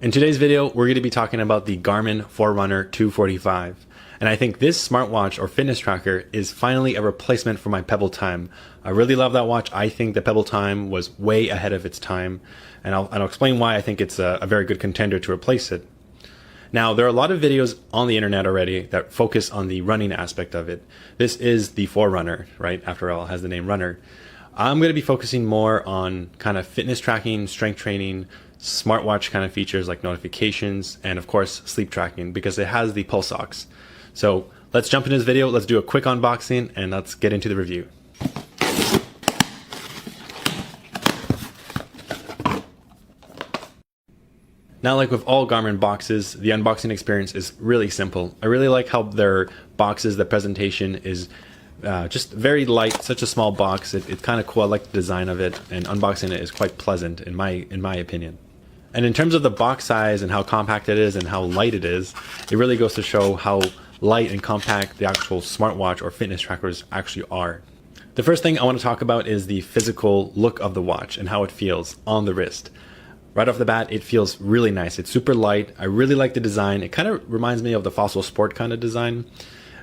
In today's video, we're going to be talking about the Garmin Forerunner 245. And I think this smartwatch or fitness tracker is finally a replacement for my Pebble Time. I really love that watch. I think the Pebble Time was way ahead of its time. And I'll explain why I think it's a very good contender to replace it. Now, there are a lot of videos on the internet already that focus on the running aspect of it. This is the Forerunner, right? After all, it has the name runner. I'm going to be focusing more on kind of fitness tracking, strength training, smartwatch kind of features like notifications, and of course sleep tracking because it has the pulse ox. So let's jump into this video, let's do a quick unboxing, and let's get into the review. Now, like with all Garmin boxes, the unboxing experience is really simple. I really like how their boxes, the presentation is just very light, such a small box. It's kind of cool. I like the design of it, and unboxing it is quite pleasant in my opinion. And in terms of the box size and how compact it is and how light it is, it really goes to show how light and compact the actual smartwatch or fitness trackers actually are. The first thing I want to talk about is the physical look of the watch and how it feels on the wrist. Right off the bat, it feels really nice. It's super light. I really like the design. It kind of reminds me of the Fossil Sport kind of design.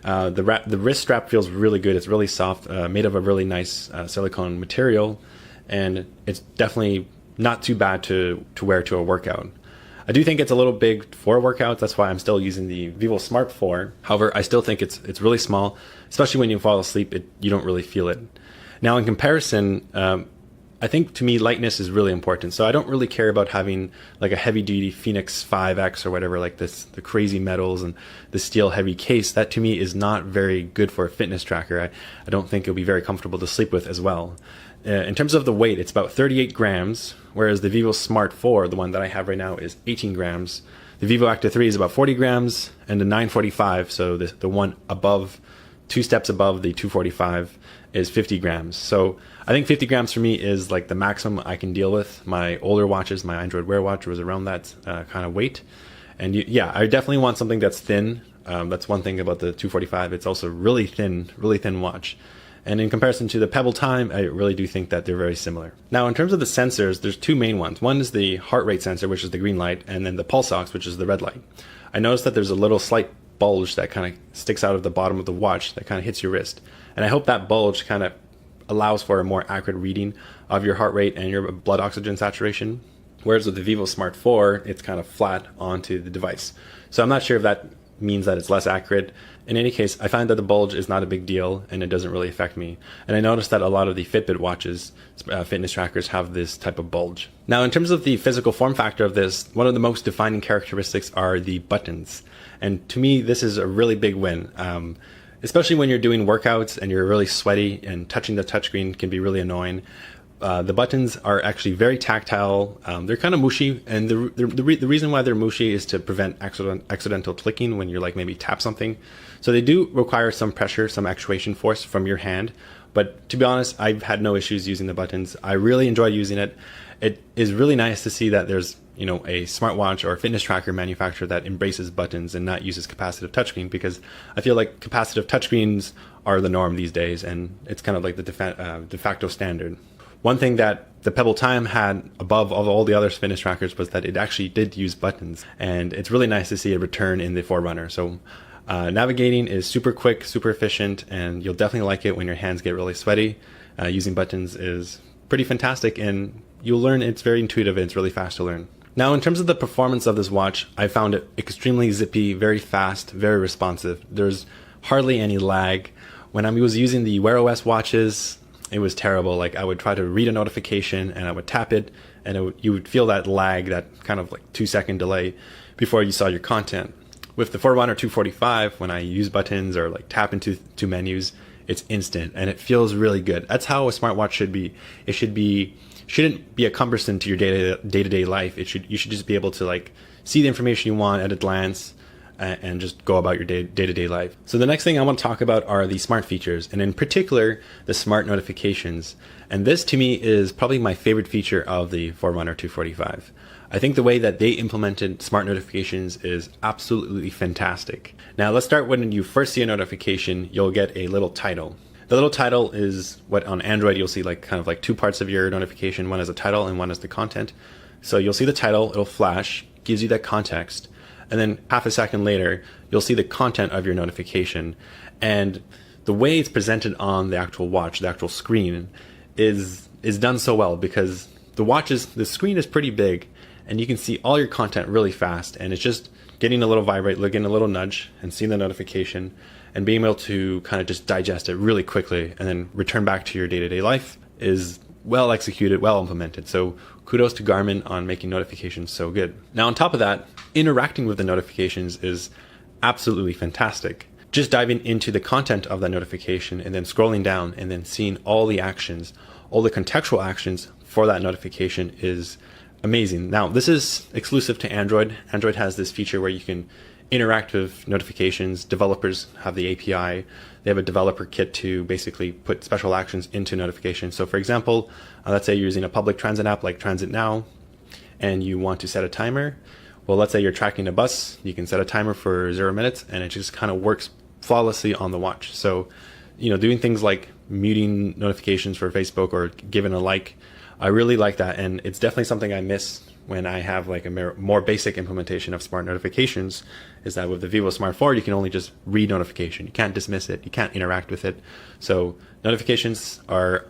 The wrist strap feels really good. It's really soft, made of a really nice silicone material, and it's definitely not too bad to wear to a workout. I do think it's a little big for workouts. That's why I'm still using the Vivo Smart 4. However, I still think it's really small, especially when you fall asleep. You don't really feel it. Now, in comparison, I think to me lightness is really important. So I don't really care about having like a heavy duty Phoenix 5X or whatever like this, the crazy metals and the steel heavy case. That to me is not very good for a fitness tracker. I don't think it'll be very comfortable to sleep with as well. In terms of the weight, it's about 38 grams, whereas the Vivo Smart 4, the one that I have right now, is 18 grams. The Vivo Active 3 is about 40 grams, and the 945, so the one above, 2 steps above the 245, is 50 grams. So I think 50 grams for me is like the maximum I can deal with. My older watches, my Android Wear watch was around that kind of weight. And yeah, I definitely want something that's thin. That's one thing about the 245. It's also really thin watch. And in comparison to the Pebble Time, I really do think that they're very similar. Now, in terms of the sensors, there's two main ones. One is the heart rate sensor, which is the green light, and then the pulse ox, which is the red light. I noticed that there's a little slight bulge that kind of sticks out of the bottom of the watch that kind of hits your wrist. And I hope that bulge kind of allows for a more accurate reading of your heart rate and your blood oxygen saturation. Whereas with the Vivo Smart 4, it's kind of flat onto the device. So I'm not sure if that means that it's less accurate. In any case, I find that the bulge is not a big deal and it doesn't really affect me. And I noticed that a lot of the Fitbit watches, fitness trackers, have this type of bulge. Now, in terms of the physical form factor of this, one of the most defining characteristics are the buttons. And to me, this is a really big win. Especially when you're doing workouts and you're really sweaty and touching the touchscreen can be really annoying. The buttons are actually very tactile. They're kind of mushy, and the reason why they're mushy is to prevent accidental clicking when you're like maybe tap something. So they do require some pressure, some actuation force from your hand. But to be honest, I've had no issues using the buttons. I really enjoy using it. It is really nice to see that there's a smartwatch or a fitness tracker manufacturer that embraces buttons and not uses capacitive touchscreen, because I feel like capacitive touchscreens are the norm these days, and it's kind of like the de facto standard. One thing that the Pebble Time had above all the other fitness trackers was that it actually did use buttons, and it's really nice to see a return in the Forerunner. So navigating is super quick, super efficient, and you'll definitely like it when your hands get really sweaty. Using buttons is pretty fantastic, and you'll learn it's very intuitive and it's really fast to learn. Now, in terms of the performance of this watch, I found it extremely zippy, very fast, very responsive. There's hardly any lag. When I was using the Wear OS watches, it was terrible. Like, I would try to read a notification and I would tap it, and you would feel that lag, that kind of like 2-second delay before you saw your content. With the Forerunner 245, when I use buttons or like tap into menus, it's instant and it feels really good. That's how a smartwatch should be. It shouldn't be a cumbersome to your day-to-day life. You should just be able to like see the information you want at a glance and just go about your day-to-day life. So the next thing I want to talk about are the smart features, and in particular, the smart notifications. And this to me is probably my favorite feature of the Forerunner 245. I think the way that they implemented smart notifications is absolutely fantastic. Now let's start when you first see a notification, you'll get a little title. The little title is what on Android you'll see like kind of like two parts of your notification. One is a title and one is the content. So you'll see the title, it'll flash, gives you that context, and then half a second later, you'll see the content of your notification. And the way it's presented on the actual watch, the actual screen, is done so well because the screen is pretty big, and you can see all your content really fast, and it's just getting a little vibrate, getting a little nudge, and seeing the notification, and being able to kind of just digest it really quickly, and then return back to your day-to-day life is well executed, well implemented. So kudos to Garmin on making notifications so good. Now, on top of that, interacting with the notifications is absolutely fantastic. Just diving into the content of that notification and then scrolling down and then seeing all the actions, all the contextual actions for that notification is amazing. Now, this is exclusive to Android. Android has this feature where you can interact with notifications. Developers have the API. They have a developer kit to basically put special actions into notifications. So for example, let's say you're using a public transit app like Transit Now, and you want to set a timer. Well, let's say you're tracking a bus. You can set a timer for 0 minutes, and it just kind of works flawlessly on the watch. So, doing things like muting notifications for Facebook or giving a like, I really like that, and it's definitely something I miss when I have like a more basic implementation of smart notifications, is that with the Vivo Smart 4, you can only just read notification. You can't dismiss it. You can't interact with it. So notifications are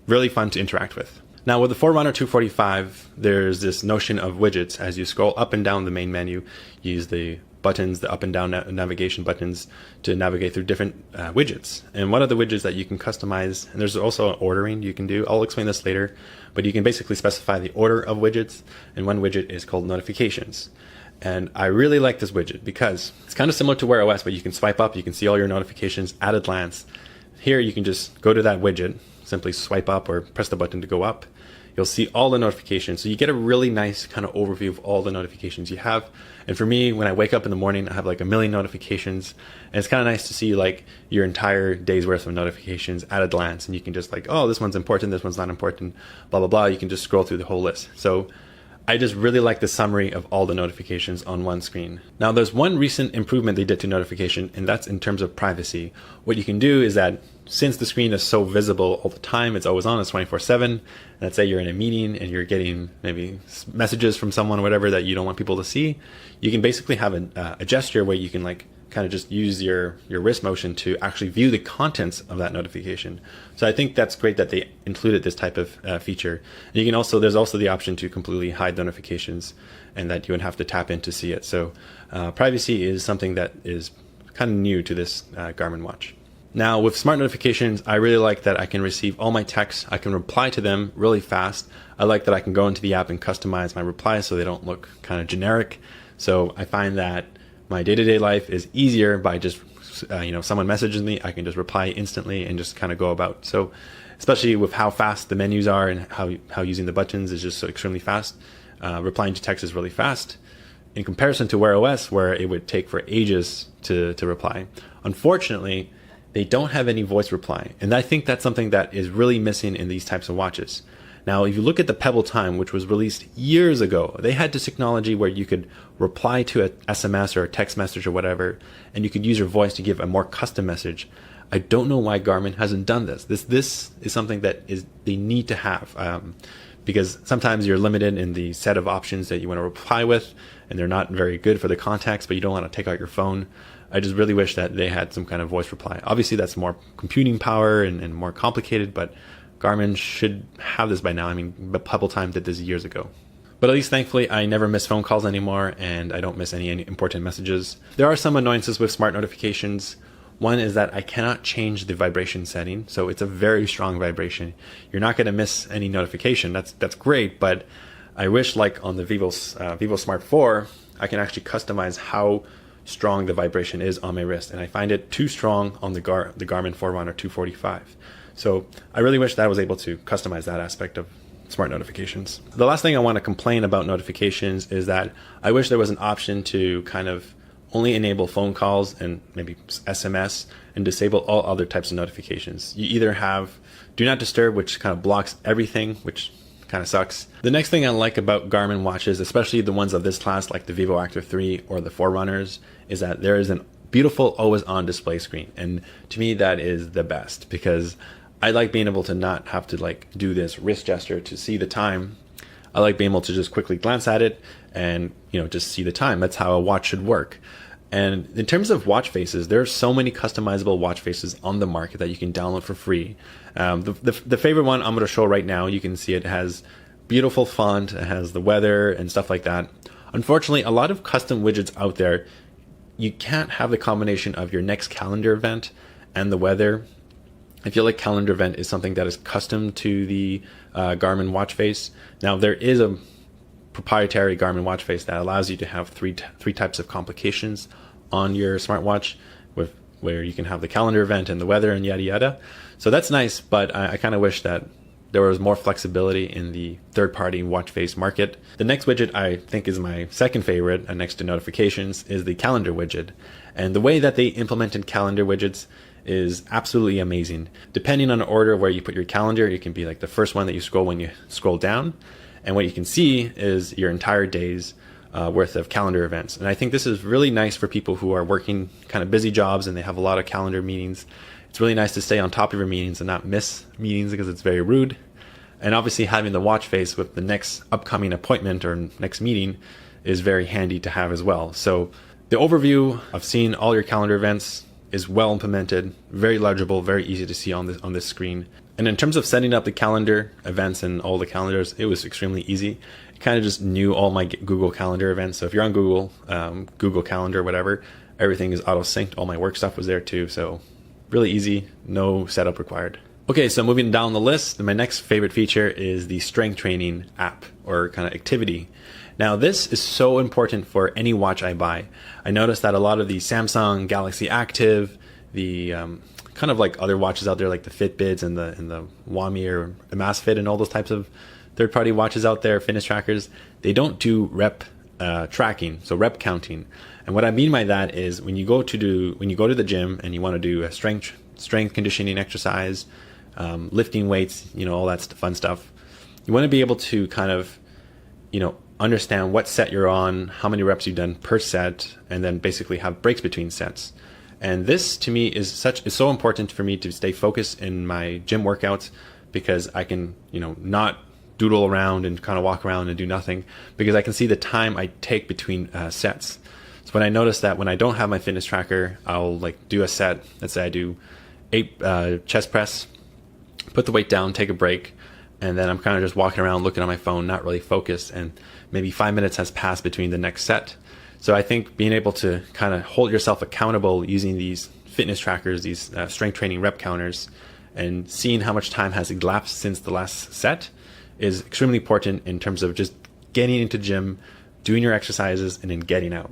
really fun to interact with. Now with the Forerunner 245, there's this notion of widgets. As you scroll up and down the main menu, you use the buttons, the up and down navigation buttons, to navigate through different widgets. And one of the widgets that you can customize, and there's also ordering you can do, I'll explain this later, but you can basically specify the order of widgets, and one widget is called notifications. And I really like this widget because it's kind of similar to Wear OS, but you can swipe up, you can see all your notifications at a glance. Here you can just go to that widget, simply swipe up or press the button to go up. You'll see all the notifications. So you get a really nice kind of overview of all the notifications you have. And for me, when I wake up in the morning, I have like a million notifications. And it's kind of nice to see like your entire day's worth of notifications at a glance. And you can just like, oh, this one's important, this one's not important, blah, blah, blah. You can just scroll through the whole list. So I just really like the summary of all the notifications on one screen. Now there's one recent improvement they did to notification, and that's in terms of privacy. What you can do is that since the screen is so visible all the time, it's always on, it's 24/7. Let's say you're in a meeting and you're getting maybe messages from someone or whatever that you don't want people to see, you can basically have a gesture where you can like kind of just use your wrist motion to actually view the contents of that notification. So I think that's great that they included this type of feature. And you can also, there's also the option to completely hide notifications, and that you would have to tap in to see it. So privacy is something that is kind of new to this Garmin watch. Now with smart notifications, I really like that I can receive all my texts. I can reply to them really fast. I like that I can go into the app and customize my replies so they don't look kind of generic. So I find that my day-to-day life is easier by just, someone messages me, I can just reply instantly and just kind of go about. So especially with how fast the menus are and how using the buttons is just so extremely fast, replying to text is really fast in comparison to Wear OS, where it would take for ages to reply. Unfortunately, they don't have any voice reply. And I think that's something that is really missing in these types of watches. Now, if you look at the Pebble Time, which was released years ago, they had this technology where you could reply to an SMS or a text message or whatever, and you could use your voice to give a more custom message. I don't know why Garmin hasn't done this. This is something that they need to have, because sometimes you're limited in the set of options that you want to reply with, and they're not very good for the context, but you don't want to take out your phone. I just really wish that they had some kind of voice reply. Obviously, that's more computing power and more complicated, but Garmin should have this by now. I mean, Pebble Time did this years ago. But at least thankfully, I never miss phone calls anymore, and I don't miss any important messages. There are some annoyances with smart notifications. One is that I cannot change the vibration setting, so it's a very strong vibration. You're not going to miss any notification. That's great, but I wish, like on the Vivo Smart 4, I can actually customize how strong the vibration is on my wrist, and I find it too strong on the Garmin Forerunner 245. So I really wish that I was able to customize that aspect of smart notifications. The last thing I want to complain about notifications is that I wish there was an option to kind of only enable phone calls and maybe SMS and disable all other types of notifications. You either have Do Not Disturb, which kind of blocks everything, which kind of sucks. The next thing I like about Garmin watches, especially the ones of this class like the Vivo Active 3 or the Forerunners, is that there is a beautiful always-on display screen. And to me, that is the best, because I like being able to not have to like do this wrist gesture to see the time. I like being able to just quickly glance at it and, just see the time. That's how a watch should work. And in terms of watch faces, there are so many customizable watch faces on the market that you can download for free. The favorite one I'm going to show right now, you can see it has beautiful font, it has the weather and stuff like that. Unfortunately, a lot of custom widgets out there, you can't have the combination of your next calendar event and the weather. I feel like calendar event is something that is custom to the Garmin watch face. Now, there is a proprietary Garmin watch face that allows you to have three types of complications on your smartwatch, where you can have the calendar event and the weather and yada yada. So that's nice, but I kind of wish that there was more flexibility in the third-party watch face market. The next widget I think is my second favorite, next to notifications, is the calendar widget. And the way that they implemented calendar widgets is absolutely amazing. Depending on the order where you put your calendar, it can be like the first one that you scroll when you scroll down. And what you can see is your entire day's worth of calendar events. And I think this is really nice for people who are working kind of busy jobs and they have a lot of calendar meetings. It's really nice to stay on top of your meetings and not miss meetings because it's very rude. And obviously having the watch face with the next upcoming appointment or next meeting is very handy to have as well. So the overview of seeing all your calendar events is well implemented, very legible, very easy to see on this screen. And in terms of setting up the calendar events and all the calendars, it was extremely easy. It kind of just knew all my Google Calendar events. So if you're on Google, Google Calendar, whatever, everything is auto-synced. All my work stuff was there too. So really easy, no setup required. Okay, so moving down the list, my next favorite feature is the strength training app or kind of activity. Now, this is so important for any watch I buy. I noticed that a lot of the Samsung Galaxy Active, the kind of like other watches out there like the Fitbits and the Wami or the Amazfit and all those types of third-party watches out there, fitness trackers, they don't do rep tracking, so rep counting. And what I mean by that is when you go to the gym and you want to do a strength conditioning exercise, lifting weights, all that fun stuff, you want to be able to kind of, understand what set you're on, how many reps you've done per set, and then basically have breaks between sets. And this to me is so important for me to stay focused in my gym workouts, because I can, not doodle around and kind of walk around and do nothing, because I can see the time I take between sets. So when I notice that when I don't have my fitness tracker, I'll like do a set. Let's say I do 8 chest press, put the weight down, take a break, and then I'm kind of just walking around looking at my phone, not really focused, and maybe 5 minutes has passed between the next set. So I think being able to kind of hold yourself accountable using these fitness trackers, these strength training rep counters, and seeing how much time has elapsed since the last set is extremely important in terms of just getting into gym, doing your exercises, and then getting out.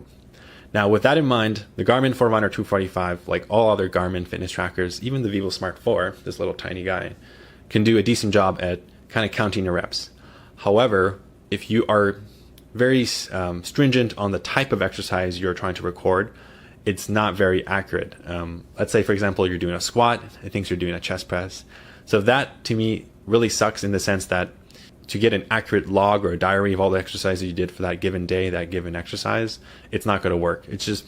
Now, with that in mind, the Garmin Forerunner 245, like all other Garmin fitness trackers, even the Vivo Smart 4, this little tiny guy, can do a decent job at kind of counting your reps. However, if you are very stringent on the type of exercise you're trying to record, it's not very accurate. Let's say, for example, you're doing a squat, it thinks you're doing a chest press. So that, to me, really sucks in the sense that to get an accurate log or a diary of all the exercises you did for that given day, that given exercise, it's not going to work. It's just,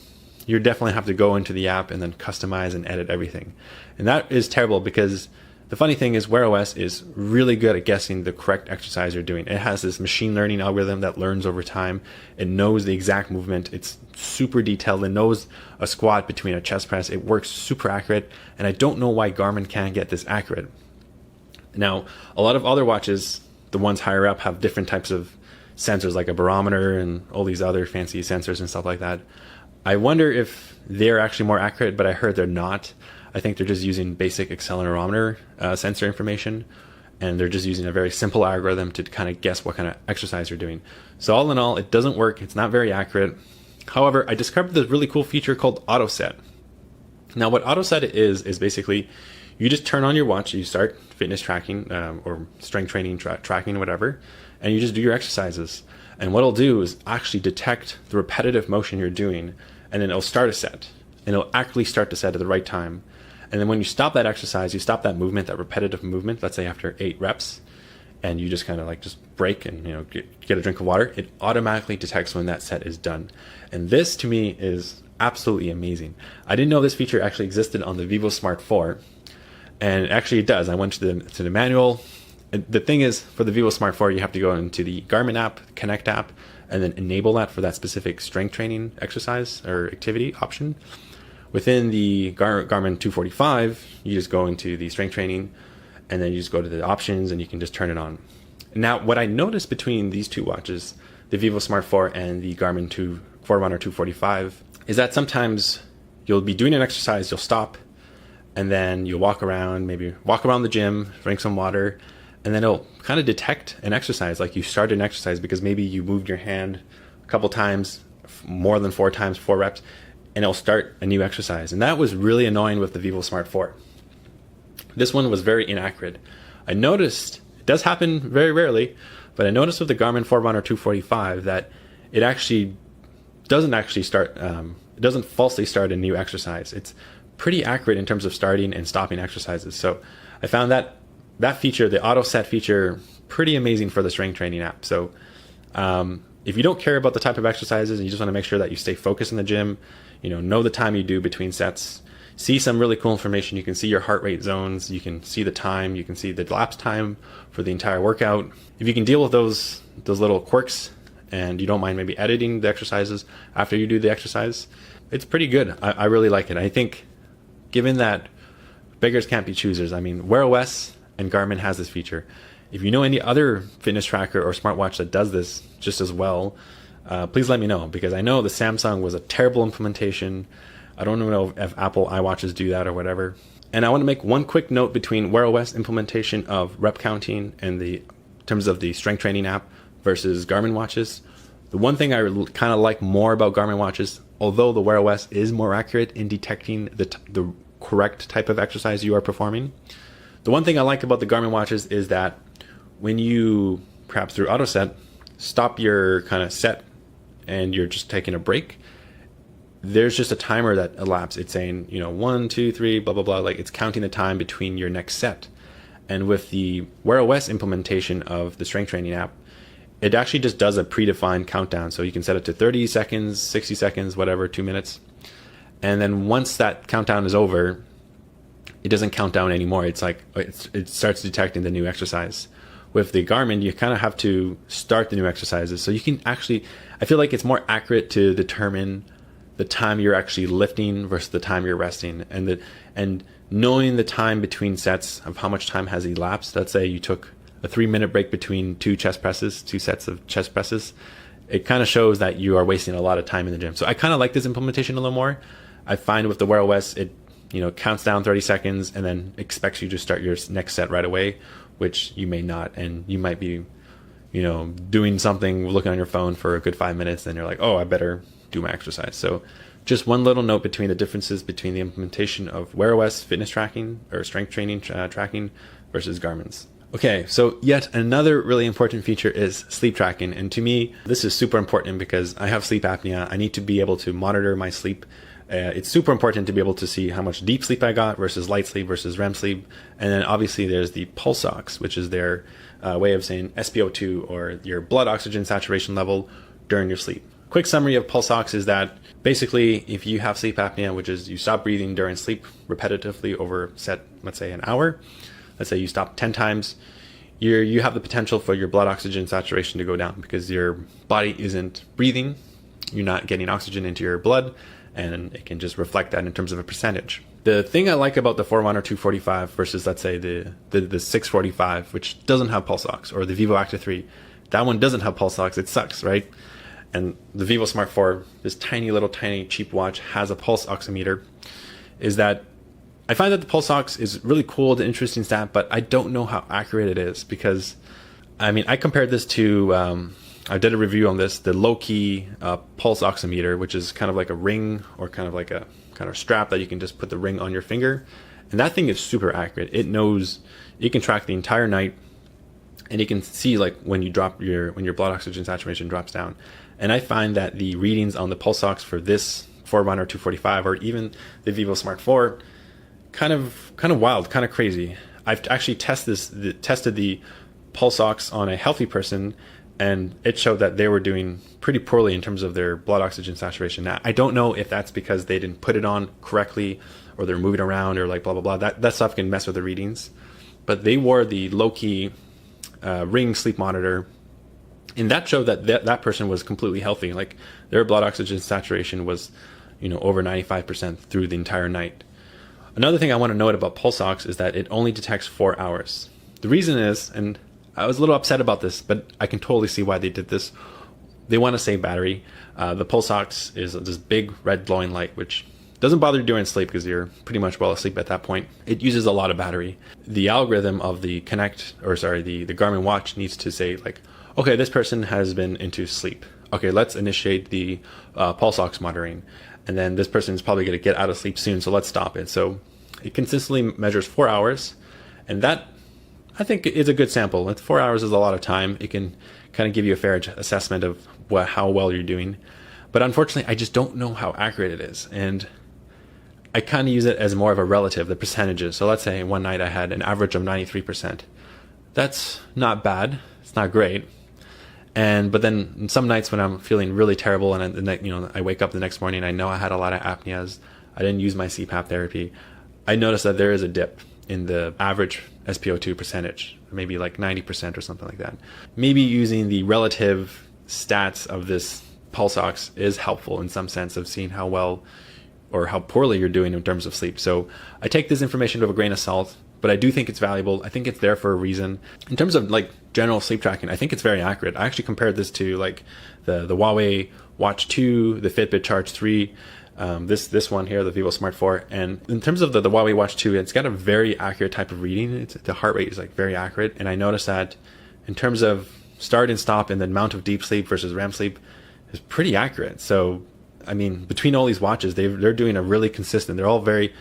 you definitely have to go into the app and then customize and edit everything. And that is terrible, because the funny thing is Wear OS is really good at guessing the correct exercise you're doing. It has this machine learning algorithm that learns over time. It knows the exact movement. It's super detailed. It knows a squat between a chest press. It works super accurate. And I don't know why Garmin can't get this accurate. Now, a lot of other watches, the ones higher up, have different types of sensors like a barometer and all these other fancy sensors and stuff like that. I wonder if they're actually more accurate, but I heard they're not. I think they're just using basic accelerometer sensor information, and they're just using a very simple algorithm to kind of guess what kind of exercise you're doing. So all in all, it doesn't work. It's not very accurate. However, I discovered this really cool feature called auto set. Now, what auto set is basically you just turn on your watch, you start fitness tracking or strength training tracking, whatever, and you just do your exercises. And what it'll do is actually detect the repetitive motion you're doing, and then it'll start a set, and it'll actually start the set at the right time. And then when you stop that exercise, you stop that movement, that repetitive movement, let's say after 8 reps, and you just kind of like just break and get a drink of water, it automatically detects when that set is done. And this to me is absolutely amazing. I didn't know this feature actually existed on the Vivo Smart 4, and actually it does. I went to the manual, And the thing is, for the Vivo Smart 4, you have to go into the Garmin app, Connect app, and then enable that for that specific strength training exercise or activity option. Within the Garmin 245, you just go into the strength training, and then you just go to the options, and you can just turn it on. Now, what I noticed between these two watches, the Vivo Smart 4 and the Garmin Forerunner 245, is that sometimes you'll be doing an exercise, you'll stop, and then you'll walk around, maybe walk around the gym, drink some water, and then it'll kind of detect an exercise, like you started an exercise because maybe you moved your hand a couple times, more than 4 times, 4 reps, and it'll start a new exercise. And that was really annoying with the Vivo Smart 4. This one was very inaccurate. I noticed, it does happen very rarely, but I noticed with the Garmin Forerunner 245 that it actually doesn't actually start, it doesn't falsely start a new exercise. It's pretty accurate in terms of starting and stopping exercises. So I found that feature, the auto set feature, pretty amazing for the strength training app. So if you don't care about the type of exercises and you just want to make sure that you stay focused in the gym, know the time you do between sets, see some really cool information. You can see your heart rate zones, you can see the time, you can see the lapse time for the entire workout. If you can deal with those little quirks and you don't mind maybe editing the exercises after you do the exercise, it's pretty good. I really like it. I think given that beggars can't be choosers, I mean, Wear OS and Garmin has this feature. If you know any other fitness tracker or smartwatch that does this just as well, please let me know, because I know the Samsung was a terrible implementation. I don't know if Apple iWatches do that or whatever. And I want to make one quick note between Wear OS implementation of rep counting and in terms of the strength training app versus Garmin watches. The one thing I kind of like more about Garmin watches, although the Wear OS is more accurate in detecting the correct type of exercise you are performing, the one thing I like about the Garmin watches is that when you, perhaps through auto set, stop your kind of set and you're just taking a break, there's just a timer that elapses. It's saying, 1, 2, 3, blah, blah, blah. Like, it's counting the time between your next set. And with the Wear OS implementation of the strength training app, it actually just does a predefined countdown. So you can set it to 30 seconds, 60 seconds, whatever, 2 minutes. And then once that countdown is over, it doesn't count down anymore. It's like it starts detecting the new exercise. With the Garmin, you kind of have to start the new exercises. So you can actually, I feel like it's more accurate to determine the time you're actually lifting versus the time you're resting, and knowing the time between sets of how much time has elapsed. Let's say you took a 3-minute break between 2 sets of chest presses. It kind of shows that you are wasting a lot of time in the gym. So I kind of like this implementation a little more. I find with the Wear OS, it counts down 30 seconds and then expects you to start your next set right away, which you may not, and you might be doing something, looking on your phone for a good 5 minutes, and you're like, oh, I better do my exercise. So just one little note between the differences between the implementation of Wear OS fitness tracking or strength training tracking versus Garmin's. Okay, so yet another really important feature is sleep tracking. And to me, this is super important because I have sleep apnea. I need to be able to monitor my sleep. It's super important to be able to see how much deep sleep I got versus light sleep versus REM sleep. And then obviously there's the pulse ox, which is their way of saying SpO2, or your blood oxygen saturation level during your sleep. Quick summary of pulse ox is that basically if you have sleep apnea, which is you stop breathing during sleep repetitively over let's say an hour, let's say you stop 10 times, you have the potential for your blood oxygen saturation to go down because your body isn't breathing, you're not getting oxygen into your blood, and it can just reflect that in terms of a percentage. The thing I like about the Forerunner 245 versus, let's say, the 645, which doesn't have pulse ox, or the Vivo Active 3, that one doesn't have pulse ox, it sucks, right? And the Vivo Smart 4, this tiny cheap watch, has a pulse oximeter, is that I find that the pulse ox is really cool, the interesting stat, but I don't know how accurate it is because, I compared this to, I did a review on this, the low-key pulse oximeter, which is kind of like a ring or kind of like a kind of strap that you can just put the ring on your finger. And that thing is super accurate. It knows, it can track the entire night, and it can see like when your blood oxygen saturation drops down. And I find that the readings on the pulse ox for this Forerunner 245 or even the Vivo Smart 4 kind of wild, kind of crazy. I've actually tested the pulse ox on a healthy person, and it showed that they were doing pretty poorly in terms of their blood oxygen saturation. Now, I don't know if that's because they didn't put it on correctly or they're moving around or like blah, blah, blah. That stuff can mess with the readings. But they wore the low-key Ring sleep monitor, and that showed that that person was completely healthy. Like their blood oxygen saturation was, over 95% through the entire night. Another thing I want to note about pulse ox is that it only detects 4 hours. The reason is, and I was a little upset about this, but I can totally see why they did this. They want to save battery. The pulse ox is this big red glowing light, which doesn't bother you during sleep because you're pretty much well asleep at that point. It uses a lot of battery. The algorithm of the the Garmin watch needs to say like, okay, this person has been into sleep. Okay, let's initiate the pulse ox monitoring. And then this person is probably going to get out of sleep soon, so let's stop it. So it consistently measures 4 hours. And that, I think, is a good sample. 4 hours is a lot of time. It can kind of give you a fair assessment of how well you're doing. But unfortunately, I just don't know how accurate it is. And I kind of use it as more of a relative, the percentages. So let's say one night I had an average of 93%. That's not bad. It's not great. But then some nights when I'm feeling really terrible and I wake up the next morning and I know I had a lot of apneas, I didn't use my CPAP therapy, I notice that there is a dip in the average SpO2 percentage, maybe like 90% or something like that. Maybe using the relative stats of this pulse ox is helpful in some sense of seeing how well or how poorly you're doing in terms of sleep. So I take this information with a grain of salt, but I do think it's valuable. I think it's there for a reason. In terms of like general sleep tracking, I think it's very accurate. I actually compared this to like the Huawei Watch 2, the Fitbit Charge 3, this one here, the Vivo Smart 4. And in terms of the Huawei Watch 2, it's got a very accurate type of reading. The heart rate is like very accurate. And I noticed that in terms of start and stop and the amount of deep sleep versus REM sleep is pretty accurate. So, I mean, between all these watches, they're doing a really consistent, they're all very,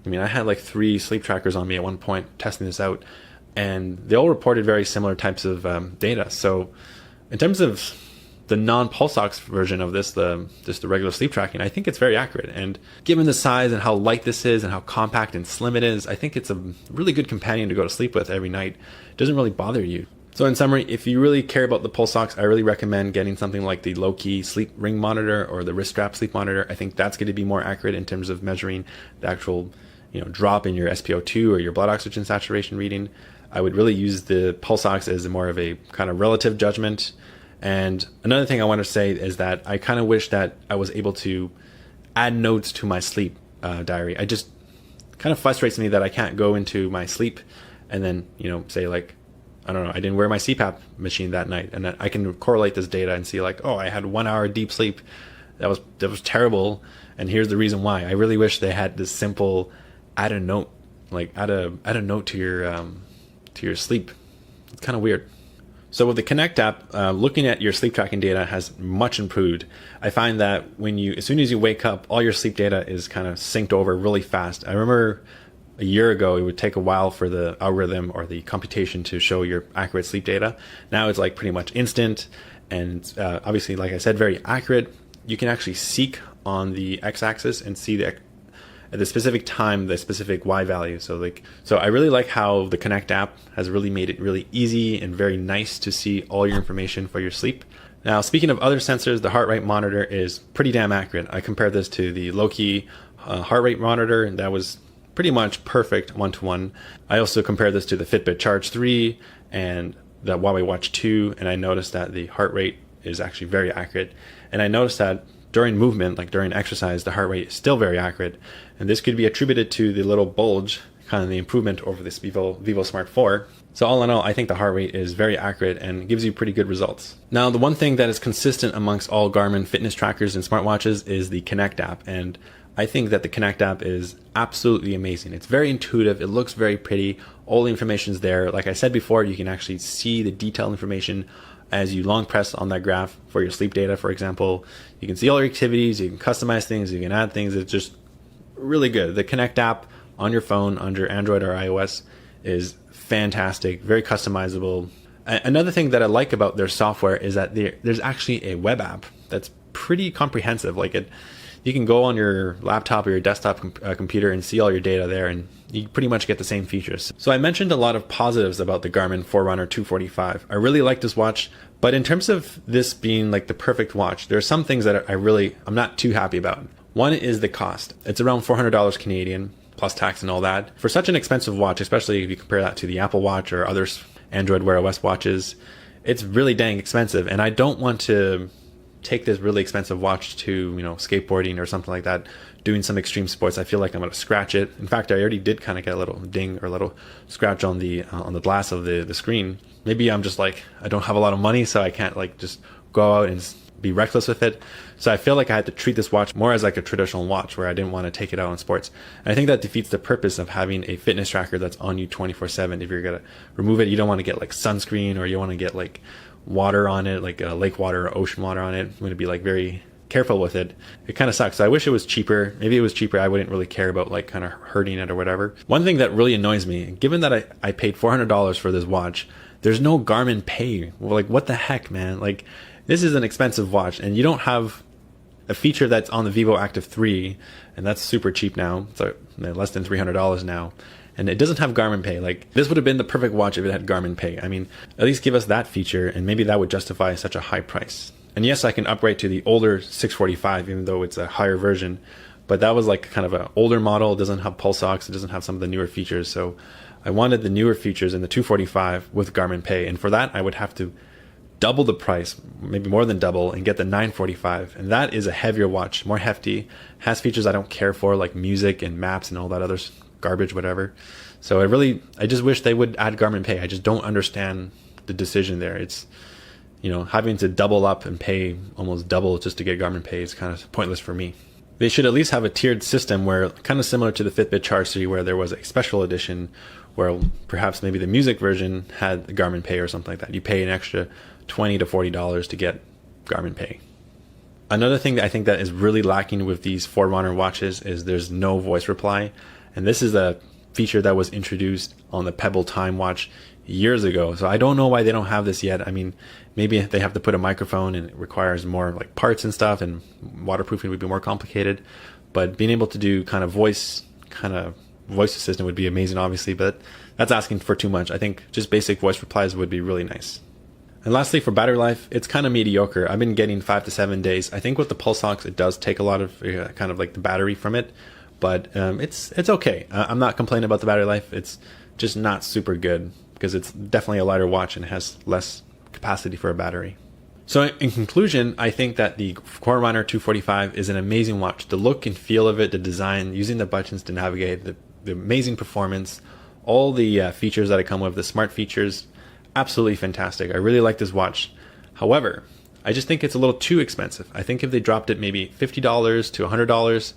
I had like 3 sleep trackers on me at one point testing this out, and they all reported very similar types of data. So in terms of the non-pulse ox version of this, just the regular sleep tracking, I think it's very accurate. And given the size and how light this is and how compact and slim it is, I think it's a really good companion to go to sleep with every night. It doesn't really bother you. So in summary, if you really care about the pulse ox, I really recommend getting something like the low-key sleep ring monitor or the wrist strap sleep monitor. I think that's going to be more accurate in terms of measuring the actual drop in your SpO2 or your blood oxygen saturation reading. I would really use the pulse ox as more of a kind of relative judgment. And another thing I want to say is that I kind of wish that I was able to add notes to my sleep diary. I just kind of frustrates me that I can't go into my sleep and then, say like, I don't know, I didn't wear my CPAP machine that night, and I can correlate this data and see like, oh, I had 1 hour deep sleep. That was terrible. And here's the reason why. I really wish they had this simple add a note, like add a note to your sleep. It's kind of weird. So with the Connect app, looking at your sleep tracking data has much improved. I find that as soon as you wake up, all your sleep data is kind of synced over really fast. I remember a year ago, it would take a while for the algorithm or the computation to show your accurate sleep data. Now it's like pretty much instant, and obviously, like I said, very accurate. You can actually seek on the x-axis and see at the specific time, the specific Y value. So I really like how the Connect app has really made it really easy and very nice to see all your information for your sleep. Now, speaking of other sensors, the heart rate monitor is pretty damn accurate. I compared this to the low-key heart rate monitor, and that was pretty much perfect one-to-one. I also compared this to the Fitbit Charge 3 and the Huawei Watch 2, and I noticed that the heart rate is actually very accurate. And I noticed that during movement, like during exercise, the heart rate is still very accurate. And this could be attributed to the little bulge, kind of the improvement over this Vivo Smart 4. So all in all, I think the heart rate is very accurate and gives you pretty good results. Now, the one thing that is consistent amongst all Garmin fitness trackers and smartwatches is the Connect app. And I think that the Connect app is absolutely amazing. It's very intuitive. It looks very pretty. All the information is there. Like I said before, you can actually see the detailed information as you long press on that graph for your sleep data, for example. You can see all your activities. You can customize things. You can add things. It's just really good. The Connect app on your phone, under Android or iOS, is fantastic. Very customizable. Another thing that I like about their software is that there's actually a web app that's pretty comprehensive. You can go on your laptop or your desktop computer and see all your data there, and you pretty much get the same features. So I mentioned a lot of positives about the Garmin Forerunner 245. I really like this watch, but in terms of this being like the perfect watch, there are some things that I'm not too happy about. One is the cost. It's around $400 Canadian, plus tax and all that. For such an expensive watch, especially if you compare that to the Apple Watch or others, Android Wear OS watches. It's really dang expensive, and I don't want to take this really expensive watch to, you know, skateboarding or something like that, doing some extreme sports. I feel like I'm going to scratch it. In fact, I already did kind of get a little ding or a little scratch on the glass of the screen. Maybe I'm just like, I don't have a lot of money, so I can't like just go out and be reckless with it. So I feel like I had to treat this watch more as like a traditional watch where I didn't want to take it out on sports. And I think that defeats the purpose of having a fitness tracker that's on you 24/7. If you're going to remove it, you don't want to get like sunscreen, or you want to get like water on it, like lake water or ocean water on it. I'm going to be like very careful with it. It kind of sucks. I wish it was cheaper. Maybe it was cheaper, I wouldn't really care about like kind of hurting it or whatever. One thing that really annoys me, given that I paid $400 for this watch, there's no Garmin Pay. Well, like what the heck, man? Like this is an expensive watch, and you don't have a feature that's on the Vivo Active 3, and that's super cheap now. It's like less than $300 now. And it doesn't have Garmin Pay. Like this would have been the perfect watch if it had Garmin Pay. I mean, at least give us that feature, and maybe that would justify such a high price. And yes, I can upgrade to the older 645, even though it's a higher version. But that was like kind of an older model. It doesn't have pulse ox. It doesn't have some of the newer features. So I wanted the newer features in the 245 with Garmin Pay. And for that, I would have to double the price, maybe more than double, and get the 945. And that is a heavier watch, more hefty, has features I don't care for, like music and maps and all that other garbage, whatever. So I just wish they would add Garmin Pay. I just don't understand the decision there. It's, you know, having to double up and pay almost double just to get Garmin Pay is kind of pointless for me. They should at least have a tiered system where, kind of similar to the Fitbit Charge 3, where there was a special edition where perhaps maybe the music version had the Garmin Pay or something like that. You pay an extra $20 to $40 to get Garmin Pay. Another thing that I think that is really lacking with these Forerunner watches is there's no voice reply. And this is a feature that was introduced on the Pebble Time watch years ago. So I don't know why they don't have this yet. I mean, maybe they have to put a microphone and it requires more like parts and stuff, and waterproofing would be more complicated. But being able to do kind of voice assistant would be amazing, obviously, but that's asking for too much. I think just basic voice replies would be really nice. And lastly, for battery life, it's kind of mediocre. I've been getting 5 to 7 days. I think with the Pulse Ox, it does take a lot of kind of like the battery from it, but it's okay. I'm not complaining about the battery life. It's just not super good because it's definitely a lighter watch and has less capacity for a battery. So in conclusion, I think that the Forerunner 245 is an amazing watch. The look and feel of it, the design, using the buttons to navigate, the amazing performance, all the features that it come with, the smart features, absolutely fantastic. I really like this watch. However, I just think it's a little too expensive. I think if they dropped it maybe $50 to $100,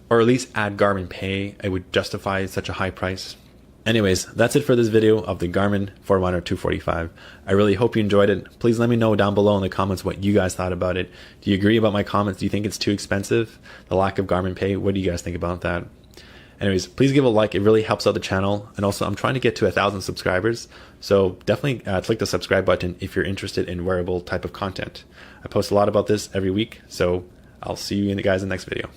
or at least add Garmin Pay, it would justify such a high price. Anyways, that's it for this video of the Garmin Forerunner 245. I really hope you enjoyed it. Please let me know down below in the comments what you guys thought about it. Do you agree about my comments? Do you think it's too expensive? The lack of Garmin Pay? What do you guys think about that? Anyways, please give a like. It really helps out the channel. And also, I'm trying to get to 1,000 subscribers. So definitely click the subscribe button if you're interested in wearable type of content. I post a lot about this every week. So I'll see you guys in the next video.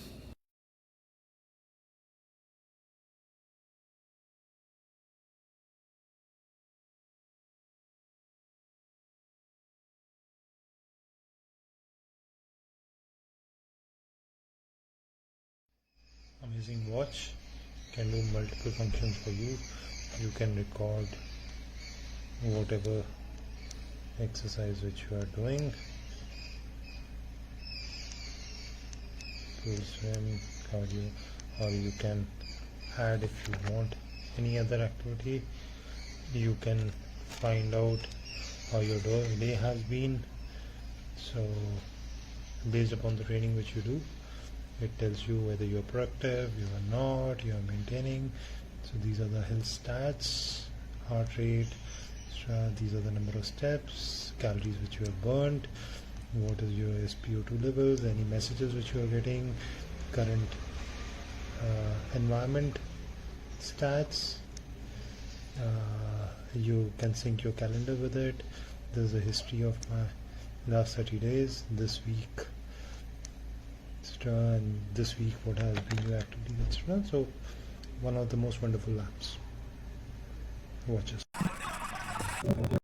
Amazing watch, can do multiple functions for you. You can record whatever exercise which you are doing, full swim, cardio, or you can add if you want any other activity. You can find out how your day has been. So based upon the training which you do, it tells you whether you are productive, you are not, you are maintaining. So these are the health stats, heart rate, these are the number of steps, calories which you have burnt, what is your SpO2 levels, any messages which you are getting, current environment stats. You can sync your calendar with it. There's a history of my last 30 days, this week, and this week what has been your activity, etc. So one of the most wonderful apps. Watch us.